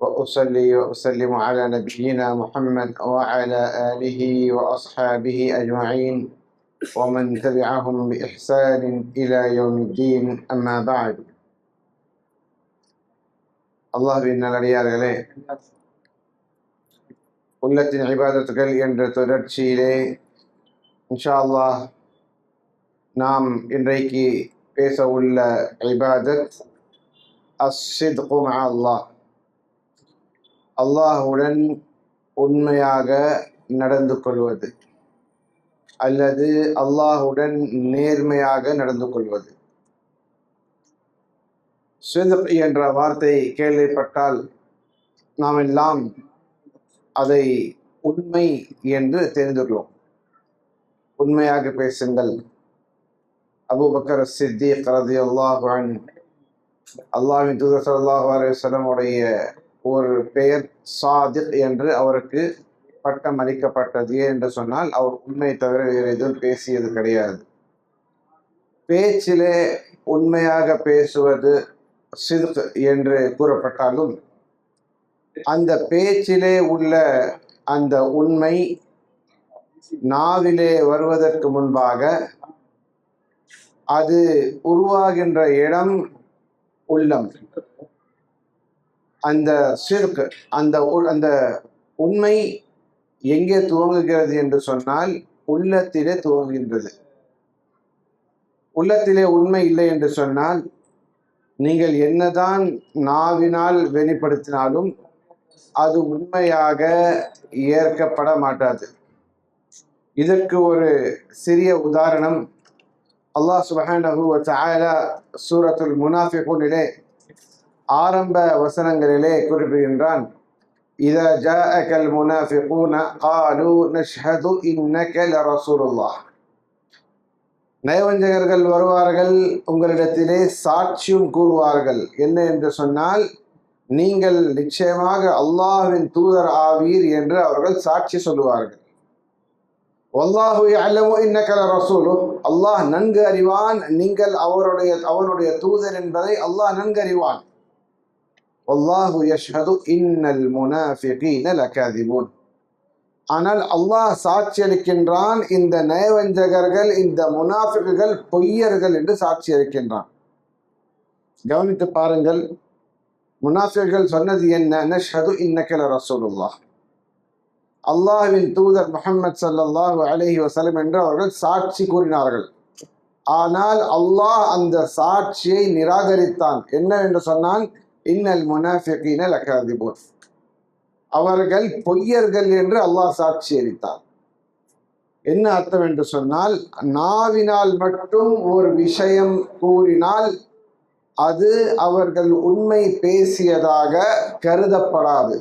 وأصلي وأسلم على نبينا محمد وعلى آله وأصحابه أجمعين ومن تبعهم بإحسان إلى يوم الدين أما بعد. அல்லாஹ்வின் நல்லடியார்களே, உள்ளத்தின் இபாதத்துகள் என்ற தொடர்ச்சியிலே இன்ஷா அல்லாஹ் நாம் இன்றைக்கு பேச உள்ள இபாதத் அஸ்ஸித்கு மஅ அல்லாஹ், அல்லாஹுடன் உண்மையாக நடந்து கொள்வது அல்லது அல்லாஹுடன் நேர்மையாக நடந்து கொள்வது. சித்க் என்ற வார்த்தை கேள்விப்பட்டால் நாம் எல்லாம் அதை உண்மை என்று தெரிந்து கொள்வோம். உண்மையாக பேசுங்கள். அபூபக்கர் சித்திக் ரலியல்லாஹு அன்ஹு, அல்லாஹ்வின் தூதர் ஸல்லல்லாஹு அலைஹி வஸல்லம் உடைய ஒரு பெயர் சாதிக் என்று அவருக்கு பட்டம் அளிக்கப்பட்டது. என்று சொன்னால் அவர் உண்மை தவிர வேறு எதுவும் பேசியது கிடையாது. பேச்சிலே உண்மையாக பேசுவது சித்க் என்று கூறப்பட்டாலும் அந்த பேச்சிலே உள்ள அந்த உண்மை நாவிலே வருவதற்கு முன்பாக அது உருவாகின்ற இடம் உள்ளம். அந்த சித்க், அந்த உண்மை எங்கே துவங்குகிறது என்று சொன்னால் உள்ளத்திலே துவங்குகின்றது. உள்ளத்திலே உண்மை இல்லை என்று சொன்னால் நீங்கள் என்னதான் நாவினால் வெளிப்படுத்தினாலும் அது உண்மையாக ஏற்கப்பட மாட்டாது. இதற்கு ஒரு சிறிய உதாரணம் அல்லாஹ் சுப்ஹானஹு வ தஆலா சூரத்துல் முனாஃபிகூனிலே ஆரம்ப வசனங்களிலே குறிப்பிடுகின்றான். இதா ஜாஅகல் முனாஃபிகூன காலூ நஷ்ஹது இன்னக லரசூலுல்லாஹ். நயவஞ்சகர்கள் வருவார்கள், உங்களிடத்திலே சாட்சியும் கூறுவார்கள். என்ன என்று சொன்னால் நீங்கள் நிச்சயமாக அல்லாஹ்வின் தூதர் ஆவீர் என்று அவர்கள் சாட்சி சொல்லுவார்கள். வல்லாஹு யஅலமு இன்னக லரசூலுஹ், அல்லாஹ் நன்கு அறிவான் நீங்கள் அவருடைய தூதர் என்பதை அல்லாஹ் நன்கு அறிவான். வல்லாஹு யஷ்ஹது இன்னல் முனாஃபிகீன லகாதிபூன். ஆனால் அல்லாஹ் சாட்சி அளிக்கின்றான், இந்த நயவஞ்சகர்கள், இந்த முனாஃபிக்குகள் பொய்யர்கள் என்று சாட்சி அளிக்கின்றான். கவனித்து பாருங்கள், முனாஃபிக்குகள் சொன்னது என்ன? நஷ்ஹது இன்னக லரசூலுல்லாஹ், அல்லாஹ்வின் தூதர் முஹம்மது ஸல்லல்லாஹு அலைஹி வஸல்லம் என்று அவர்கள் சாட்சி கூறினார்கள். ஆனால் அல்லாஹ் அந்த சாட்சியை நிராகரித்தான். என்ன என்று சொன்னான்? இன்னல் முனாஃபிகீன லகாதிபூன், அவர்கள் பொய்யர்கள் என்று அல்லாஹ் சாட்சி அளித்தார். என்ன அர்த்தம் என்று சொன்னால், நாவினால் மட்டும் ஒரு விஷயம் கூறினால் அது அவர்கள் உண்மை பேசியதாக கருதப்படாது.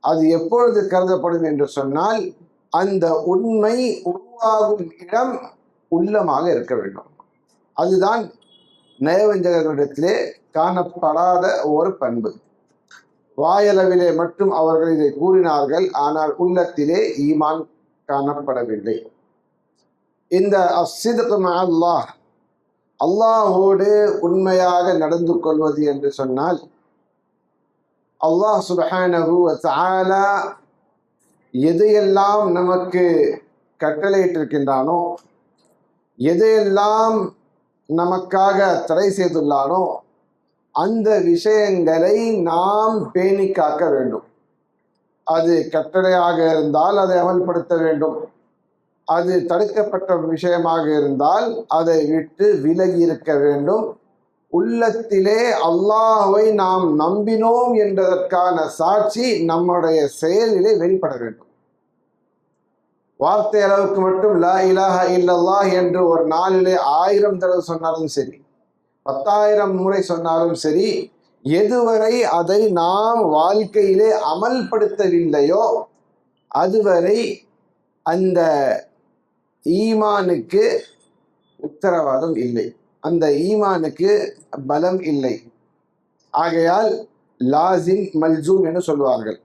அது எப்பொழுது கருதப்படும் என்று சொன்னால் அந்த உண்மை உருவாகும் இடம் உள்ளமாக இருக்க வேண்டும். அதுதான் நயவஞ்சகர்களிடத்திலே காணப்படாத ஒரு பண்பு. வாயளவிலே மட்டும் அவர்கள் இதை கூறினார்கள், ஆனால் உள்ளத்திலே ஈமான் காணப்படவில்லை. இந்த அஸ்ஸித்கு மஅ அல்லாஹ், அல்லாஹோடு உண்மையாக நடந்து கொள்வது என்று சொன்னால் அல்லாஹ் சுப்ஹானஹு வ தஆலா எதையெல்லாம் நமக்கு கட்டளையிட்டிருக்கின்றானோ, எதையெல்லாம் நமக்காக தடை செய்துள்ளானோ அந்த விஷயங்களை நாம் பேணி காக்க வேண்டும். அது கட்டளையாக இருந்தால் அதை அமல்படுத்த வேண்டும். அது தடுக்கப்பட்ட விஷயமாக இருந்தால் அதை விட்டு விலகி இருக்க வேண்டும். உள்ளத்திலே அல்லாஹ்வை நாம் நம்பினோம் என்பதற்கான சாட்சி நம்முடைய செயலிலே வெளிப்பட வேண்டும். வார்த்தை அளவுக்கு மட்டும் லா இலாஹ இல்லல்லாஹ் என்று ஒரு நாளிலே 1000 தடவை சொன்னாலும் சரி, 10,000 முறை சொன்னாலும் சரி, எதுவரை அதை நாம் வாழ்க்கையிலே அமல்படுத்தவில்லையோ அதுவரை அந்த ஈமானுக்கு உத்தரவாதம் இல்லை, அந்த ஈமானுக்கு பலம் இல்லை. ஆகையால் லாசிம் மல்சூம் என்று சொல்வார்கள்.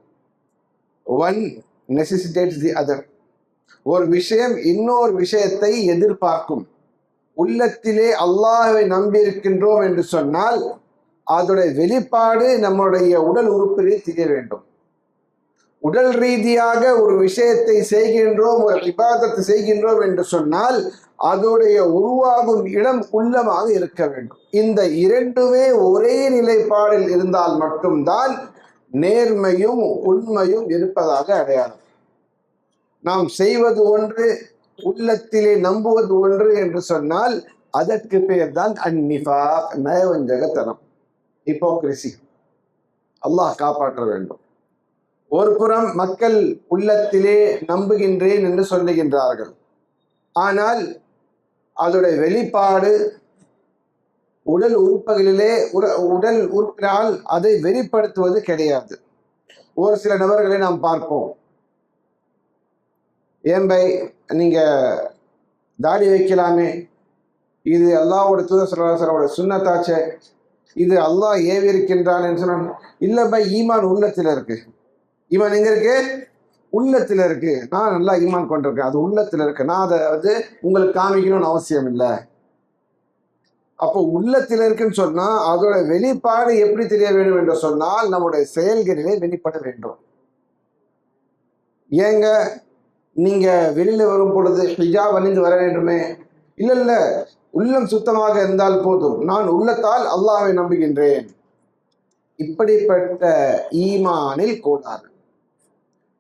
One necessitates the other. ஒரு விஷயம் இன்னொரு விஷயத்தை எதிர்பார்க்கும். உள்ளத்திலே அல்லாஹ்வை நம்பியிருக்கின்றோம் என்று சொன்னால் அதோடைய வெளிப்பாடு நம்முடைய உடல் உறுப்பிலே தெரிய வேண்டும். உடல் ரீதியாக ஒரு விஷயத்தை செய்கின்றோம், ஒரு இபாதத்தை செய்கின்றோம் என்று சொன்னால் அதோடைய உருவாகும் இடம் உள்ளமாக இருக்க வேண்டும். இந்த இரண்டுமே ஒரே நிலைப்பாடில் இருந்தால் மட்டும்தான் நேர்மையும் உண்மையும் இருப்பதாக அடையாளம். நாம் செய்வது ஒன்று, உள்ளத்திலே நம்புவது ஒன்று என்று சொன்னால் அதற்கு பெயர் தான் அந்நிஃபாக், நயவஞ்சகத்தனம், ஹிப்போக்ரிசி. அல்லாஹ் காப்பாற்ற வேண்டும். ஒரு புறம் மக்கள் உள்ளத்திலே நம்புகின்றேன் என்று சொல்லுகின்றார்கள், ஆனால் அதோடைய வெளிப்பாடு உடல் உறுப்புகளிலே உடல் உறுப்பினால் அதை வெளிப்படுத்துவது கிடையாது. ஒரு சில நபர்களை நாம் பார்ப்போம், ஏன் பை நீங்க தாடி வைக்கலாமே, இது அல்லாஹ்வோட தூதர் ஸல்லல்லாஹு அலைஹி வஸல்லம் சுன்னத்தாச்சே, இது அல்லாஹ் ஏவி இருக்கின்றான் என்று சொன்ன, இல்லை பை ஈமான் உள்ளத்தில் இருக்கு. ஈமான் எங்க இருக்கு? உள்ளத்துல இருக்கு. நான் நல்லா ஈமான் கொண்டிருக்கேன், அது உள்ளத்துல இருக்கு, நான் அதை உங்களுக்கு காமிக்கணும்னு அவசியம் இல்லை. அப்போ உள்ளத்துல இருக்குன்னு சொன்னா அதோட வெளிப்பாடு எப்படி தெரிய வேண்டும் என்று சொன்னால் நம்முடைய செயல்களிலே வெளிப்பட வேண்டும். ஏங்க நீங்க வெளியில வரும் பொழுது ஹிஜாப் அணிந்து வர வேண்டுமே? இல்ல, உள்ளம் சுத்தமாக இருந்தால் போதும், நான் உள்ளத்தால் அல்லாஹ்வை நம்புகின்றேன். இப்படிப்பட்ட ஈமானில் கோளாறு.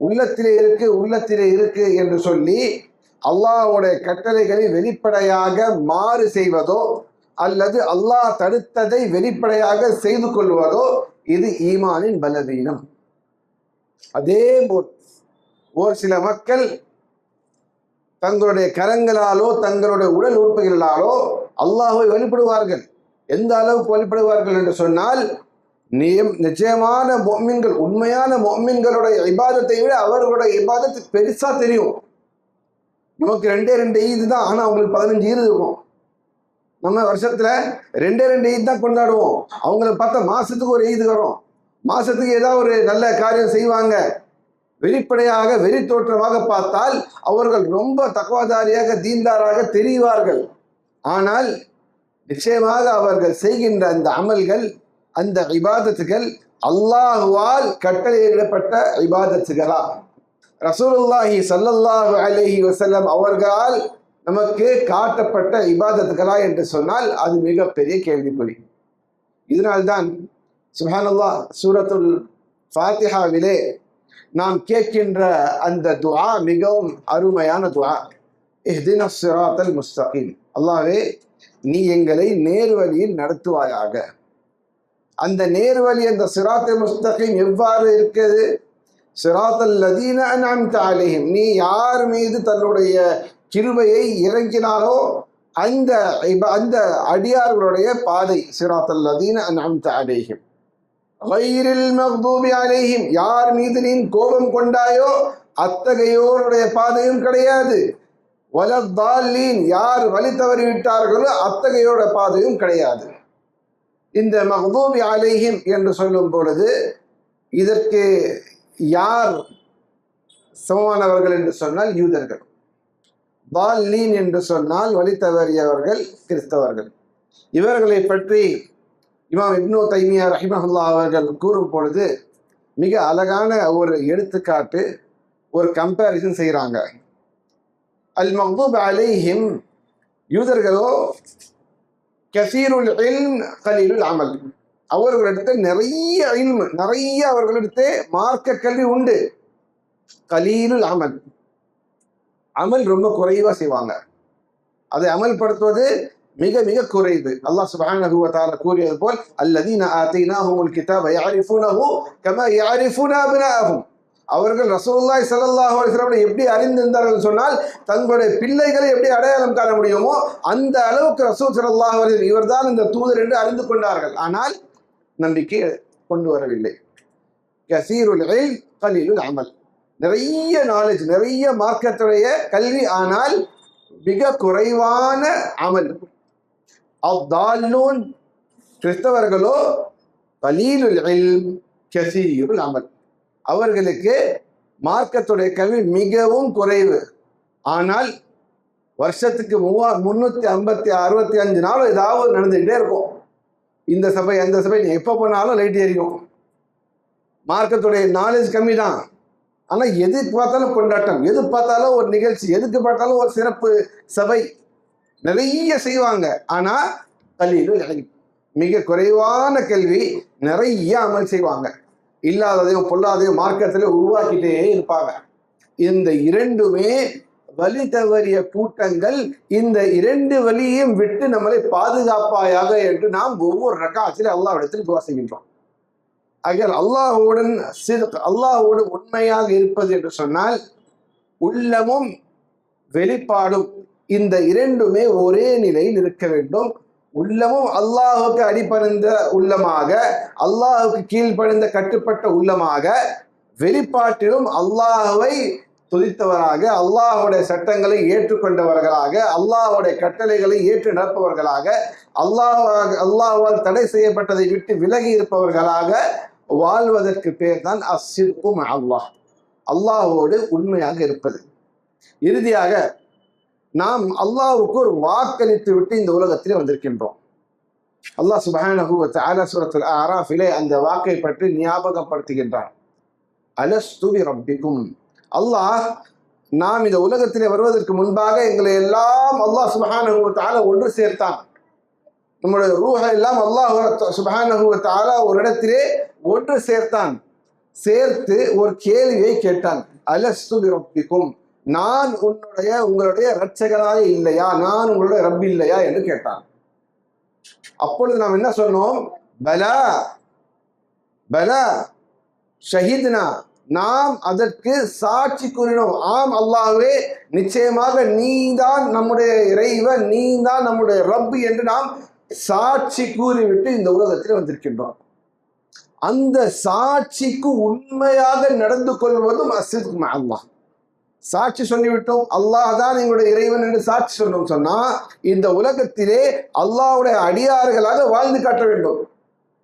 உள்ளத்திலே இருக்கு என்று சொல்லி அல்லாஹ்வுடைய கட்டளைகளை வெளிப்படையாக மாறு செய்வதோ அல்லது அல்லாஹ் தடுத்ததை வெளிப்படையாக செய்து கொள்வதோ இது ஈமானின் பலவீனம். அதே போல் ஒரு சில மக்கள் தங்களுடைய கரங்களாலோ தங்களுடைய உடல் உறுப்புகளாலோ அல்லாஹ்வை வெளிப்படுவார்கள். எந்த அளவுக்கு வெளிப்படுவார்கள் என்று சொன்னால், நிச்சயமான முஃமின்கள், உண்மையான முஃமின்களுடைய இபாதத்தை விட அவர்களுடைய இபாதத்து பெருசா தெரியும். நமக்கு 2 ஈது தான், ஆனா அவங்களுக்கு 15 ஈது இருக்கும். நம்ம வருஷத்துல 2 ஈத் தான் கொண்டாடுவோம். அவங்கள பார்த்தா மாசத்துக்கு ஒரு ஈது வரும், மாசத்துக்கு ஏதாவது ஒரு நல்ல காரியம் செய்வாங்க. வெளிப்படையாக வெளி தோற்றமாக பார்த்தால் அவர்கள் ரொம்ப தக்வாதாரியாக தீன்தாராக தெரிவார்கள். ஆனால் நிச்சயமாக அவர்கள் செய்கின்ற அந்த அமல்கள், அந்த இபாதத்துகள் அல்லாஹுவால் கட்டளையிடப்பட்ட இபாதத்துகளா, ரசூலுல்லாஹி ஸல்லல்லாஹு அலைஹி வஸல்லம் அவர்களால் நமக்கு காட்டப்பட்ட இபாதத்துகளா என்று சொன்னால் அது மிகப்பெரிய கேள்விக்குறி. இதனால்தான் சுப்ஹானல்லாஹ், சூரத்துல் ஃபாத்திஹாவிலே நாம் கேட்கின்ற அந்த துஆ மிகவும் அருமையான துஆ. இஹ்தினஸ் ஸிராத்தல் முஸ்தகீம், அல்லாஹ்வே நீ எங்களை நேர்வழியில் நடத்துவாயாக. அந்த நேர்வழி, அந்த சிராத்தல் முஸ்தகீம் எவ்வாறு இருக்கிறது? சிராத்தல் லதீன அன்அம்த அலைஹிம், நீ யார் மீது தன்னுடைய கிருபையை இறங்கினாலோ அந்த அடியார்களுடைய பாதை. சிராத்தல் லதீன அன்அம்த அலைஹிம் கைரில் மக்தூபி அலைஹிம், யார் மீது நீ கோபம் கொண்டாயோ அத்தகையோருடைய பாதையும் கிடையாது. வலத்தாலீன், யார் வழி தவறி விட்டார்களோ அத்தகையோட பாதையும் கிடையாது. இந்த மக்தூபி அலைஹிம் என்று சொல்லும் பொழுது இதற்கு யார் சமமானவர்கள் என்று சொன்னால் யூதர்கள். தாலீன் என்று சொன்னால் வழி தவறியவர்கள் கிறிஸ்தவர்கள். இவர்களை பற்றி இமாம் இப்னு தைமியா ரஹிமஹுல்லாஹ் அவர்கள் கூறும் பொழுது மிக அழகான ஒரு எடுத்துக்காட்டு, ஒரு கம்பேரிசன் செய்கிறாங்க. அல் மக்தூப் அலைஹிம், யூதர்களோ கசீருல் இல்ம் கலீலுல் அமல், அவர்களிடத்த நிறைய இல்ம், நிறைய அவர்களிடத்த மார்க்க கல்வி உண்டு. கலீலுல் அமல், அமல் ரொம்ப குறைவா செய்வாங்க, அதை அமல்படுத்துவது மிக மிக குறைவு. அல்லாஹ் சுப்ஹானஹு வ தஆலா கூறியது போல் அல்லதீன ஆதைனாஹுமுல் கிதாப யஅரிஃபூனஹு கமா யஅரிஃபூன அப்னாஅஹும், அவர்கள் ரசூலுல்லாஹி ஸல்லல்லாஹு அலைஹி வஸல்லம் எப்படி அறிந்திருந்தார்கள் சொன்னால் தங்களுடைய பிள்ளைகளை எப்படி அடையாளம் காண முடியுமோ அந்த அளவுக்கு ரசூல் ஸல்லல்லாஹு அலைஹி வஸல்லம் இவர்தான் இந்த தூதர் என்று அறிந்து கொண்டார்கள். ஆனால் நம்பிக்கை கொண்டு வரவில்லை. கஸீருல் இல்ம் கலீலுல் அமல், நிறைய நாலேஜ், நிறைய மார்க்கத்துடைய கல்வி, ஆனால் மிக குறைவான அமல். அத்தாலூன், கிறிஸ்தவர்களோ கலீலுல் இல்ம் கஸீருல் அமல், அவர்களுக்கு மார்க்கத்துடைய கல்வி மிகவும் குறைவு, ஆனால் வருஷத்துக்கு 365 நாள் ஏதாவது நடந்துகிட்டே இருக்கும். இந்த சபை அந்த சபை எப்போ போனாலும் லைட் எரியும். மார்க்கத்துடைய நாலேஜ் கம்மி தான். ஆனால் எது பார்த்தாலும் கொண்டாட்டம், எது பார்த்தாலும் ஒரு நிகழ்ச்சி, எதுக்கு பார்த்தாலும் ஒரு சிறப்பு சபை, நிறைய செய்வாங்க. ஆனால் கலீலுல் மிக குறைவான கல்வி, நிறைய அமல் செய்வாங்க. இல்லாததையும் பொல்லாதையும் மார்க்கத்தில் உருவாக்கிட்டே இருப்பாங்க. இந்த இரண்டுமே வழி தவறிய கூட்டங்கள். இந்த இரண்டு வழியையும் விட்டு நம்மளை பாதுகாப்பாயாக என்று நாம் ஒவ்வொரு ரக்காத்தில் அல்லாஹ்விடத்தில் துஆ செய்கின்றோம். ஆகையால் அல்லாஹ்வோடு உண்மையாக இருப்பது என்று சொன்னால் உள்ளமும் வெளிப்பாடும் இந்த இரண்டுமே ஒரே நிலையில் இருக்க வேண்டும். உள்ளமும் அல்லாஹுக்கு அடிபணிந்த உள்ளமாக, அல்லாஹுக்கு கீழ்ப்படிந்த கட்டுப்பட்ட உள்ளமாக, வெளிப்பாட்டிலும் அல்லாஹுவை துதித்தவராக, அல்லாஹுடைய சட்டங்களை ஏற்றுக்கொண்டவர்களாக, அல்லாஹுடைய கட்டளைகளை ஏற்று நடப்பவர்களாக, அல்லாஹ்வால் தடை செய்யப்பட்டதை விட்டு விலகி இருப்பவர்களாக வாழ்வதற்கு பேர் தான் அஸ்ஸித்கு மஅல்லாஹ், அல்லாஹ்வோடு உண்மையாக இருப்பது. இறுதியாக நாம் அல்லாஹ்வுக்கு ஒரு வாக்களித்து விட்டு இந்த உலகத்திலே வந்திருக்கின்றோம். அல்லாஹ் சுப்ஹானஹு வ தஆலா சூரத்துல் அஅராஃபிலே அந்த வாக்கை பற்றி ஞாபகப்படுத்துகின்றான். அலஸ்து பி ரப்பிக்கும், அல்லாஹ் நாம் இந்த உலகத்திலே வருவதற்கு முன்பாக எங்களை எல்லாம் அல்லாஹ் சுப்ஹானஹு வ தஆலா ஒன்று சேர்த்தான். நம்முடைய ரூஹ எல்லாம் அல்லாஹ் சுப்ஹானஹு வ தஆலா ஒரு இடத்திலே ஒன்று சேர்த்தான். சேர்த்து ஒரு கேள்வியை கேட்டான். அலஸ்து பி ரப்பிக்கும், நான் உங்களுடைய இரட்சகராக இல்லையா, நான் உங்களுடைய ரப் இல்லையா என்று கேட்டான். அப்பொழுது நாம் என்ன சொன்னோம்? பலா பலா ஷஹீத்னா, நாம் அதற்கு சாட்சி கூறினோம். ஆம் அல்லாஹ்வே, நிச்சயமாக நீதான் நம்முடைய இறைவன், நீதான் நம்முடைய ரப் என்று நாம் சாட்சி கூறிவிட்டு இந்த உலகத்தில் வந்திருக்கின்றோம். அந்த சாட்சிக்கு உண்மையாக நடந்து கொள்வதும் அஸ்ஸித்கு மஅல்லாஹ். சாட்சி சொல்லிவிட்டோம், அல்லாஹ் தான் எங்களுடைய இறைவன் என்று சாட்சி சொன்னோம் சொன்னா இந்த உலகத்திலே அல்லாஹ்வுடைய அடியார்களாக வாழ்ந்து காட்ட வேண்டும்.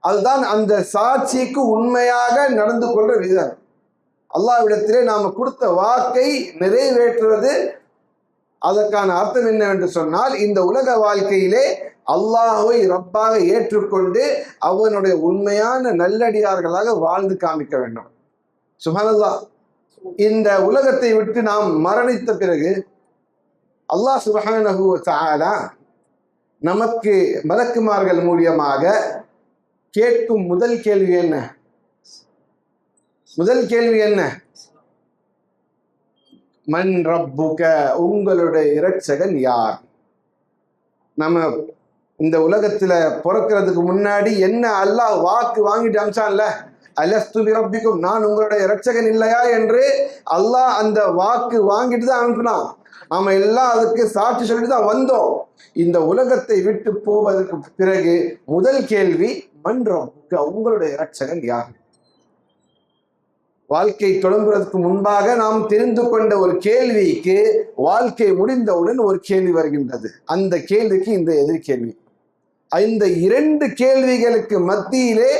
அதுதான் அந்த சாட்சிக்கு உண்மையாக நடந்து கொள்ற விதம். அல்லாஹ்விடத்திலே நாம கொடுத்த வாக்கை நிறைவேற்றுவது. அதற்கான அர்த்தம் என்னவென்று சொன்னால், இந்த உலக வாழ்க்கையிலே அல்லாஹ்வை ரப்பாக ஏற்றுக்கொண்டு அவனுடைய உண்மையான நல்லடியார்களாக வாழ்ந்து காமிக்க வேண்டும். சுப்ஹானல்லாஹ். இந்த உலகத்தை விட்டு நாம் மரணித்த பிறகு அல்லாஹ் சுப்ஹானஹு வ தஆலா நமக்கு மலக்குமார்கள் மூலியமாக கேட்கும் முதல் கேள்வி என்ன? முதல் கேள்வி என்ன? மன் ரப்புக, உங்களுடைய இரட்சகன் யார்? நம்ம இந்த உலகத்துல பிறக்கிறதுக்கு முன்னாடி என்ன அல்லாஹ் வாக்கு வாங்கிட்டு அமிச்சான்ல, அலஸ்து பி ரப்பிக்கும், நான் உங்களுடைய இரட்சகன் இல்லையா என்று அல்லாஹ் அந்த வாக்கு வாங்கிட்டு தான் அனுப்பினான். நாம எல்லாம் அதுக்கு சாட்சி சொல்லிட்டு தான் வந்தோம். இந்த உலகத்தை விட்டு போவதற்கு பிறகு முதல் கேள்வி மன் ரப்புக, உங்களுடைய இரட்சகன் யார்? வாழ்க்கை தொடங்குவதற்கு முன்பாக நாம் தெரிந்து கொண்ட ஒரு கேள்விக்கு வாழ்க்கை முடிந்தவுடன் ஒரு கேள்வி வருகின்றது. அந்த கேள்விக்கு இந்த எதிர் கேள்வி. இந்த இரண்டு கேள்விகளுக்கு மத்தியிலே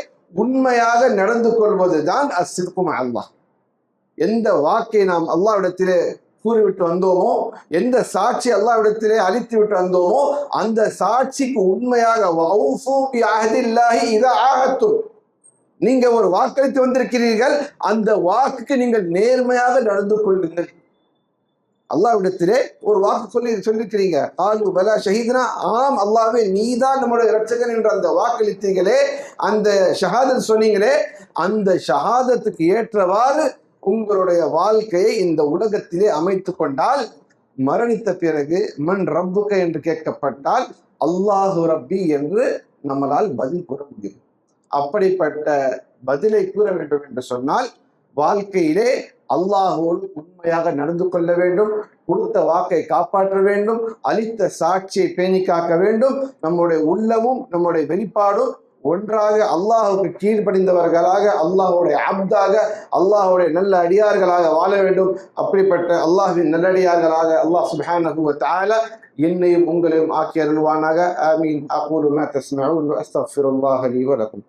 உண்மையாக நடந்து கொள்வதுதான் அஸ்ஸித்கு மஅல்லாஹ். எந்த வாக்கை நாம் அல்லாஹ்விடத்திலே கூறிவிட்டு வந்தோமோ, எந்த சாட்சி அல்லாஹ்விடத்திலே அளித்து விட்டு வந்தோமோ, அந்த சாட்சிக்கு உண்மையாக வௌஃபு பி அஹ்தில்லாஹி இதா ஆஹத்தும், நீங்க ஒரு வாக்களித்து வந்திருக்கிறீர்கள், அந்த வாக்குக்கு நீங்கள் நேர்மையாக நடந்து கொள்ளுங்கள். அல்லாஹ்விடத்திலே ஒரு வாக்கு சொல்லியிருக்கிறீங்க. ஆலு பலா ஷஹீத்னா, ஆம் அல்லாஹ்வே நீதான் நம்முடைய இரட்சகன் என்ற அந்த வாக்களித்தீங்களே, அந்த ஷஹாதத் சொன்னீங்களே, அந்த ஷஹாதத்துக்கு ஏற்றவாறு உங்களுடைய வாழ்க்கையை இந்த உலகத்திலே அமைத்து கொண்டால், மரணித்த பிறகு மன் ரப்புக என்று கேட்கப்பட்டால் அல்லாஹு ரப்பி என்று நம்மளால் பதில் கூற முடியும். அப்படிப்பட்ட பதிலை கூற வேண்டும் என்று சொன்னால் வாழ்க்கையிலே அல்லாஹோடு உண்மையாக நடந்து கொள்ள வேண்டும், கொடுத்த வாக்கை காப்பாற்ற வேண்டும், அளித்த சாட்சியை பேணி காக்க வேண்டும். நம்முடைய உள்ளமும் நம்முடைய வெளிப்பாடும் ஒன்றாக அல்லாஹுக்கு கீழ்ப்படிந்தவர்களாக, அல்லாஹுடைய அப்தாக, அல்லாஹுடைய நல்ல அடியார்களாக வாழ வேண்டும். அப்படிப்பட்ட அல்லாஹ்வின் நல்லடியார்களாக அல்லாஹ் சுப்ஹானஹு வ தஆலா என்னையும் உங்களையும் ஆக்கி அருள்வானாக. ஆமீன். அகூலு மா தஸ்மஊன் வ அஸ்தக்ஃபிருல்லாஹ லீ வ லக்கும்.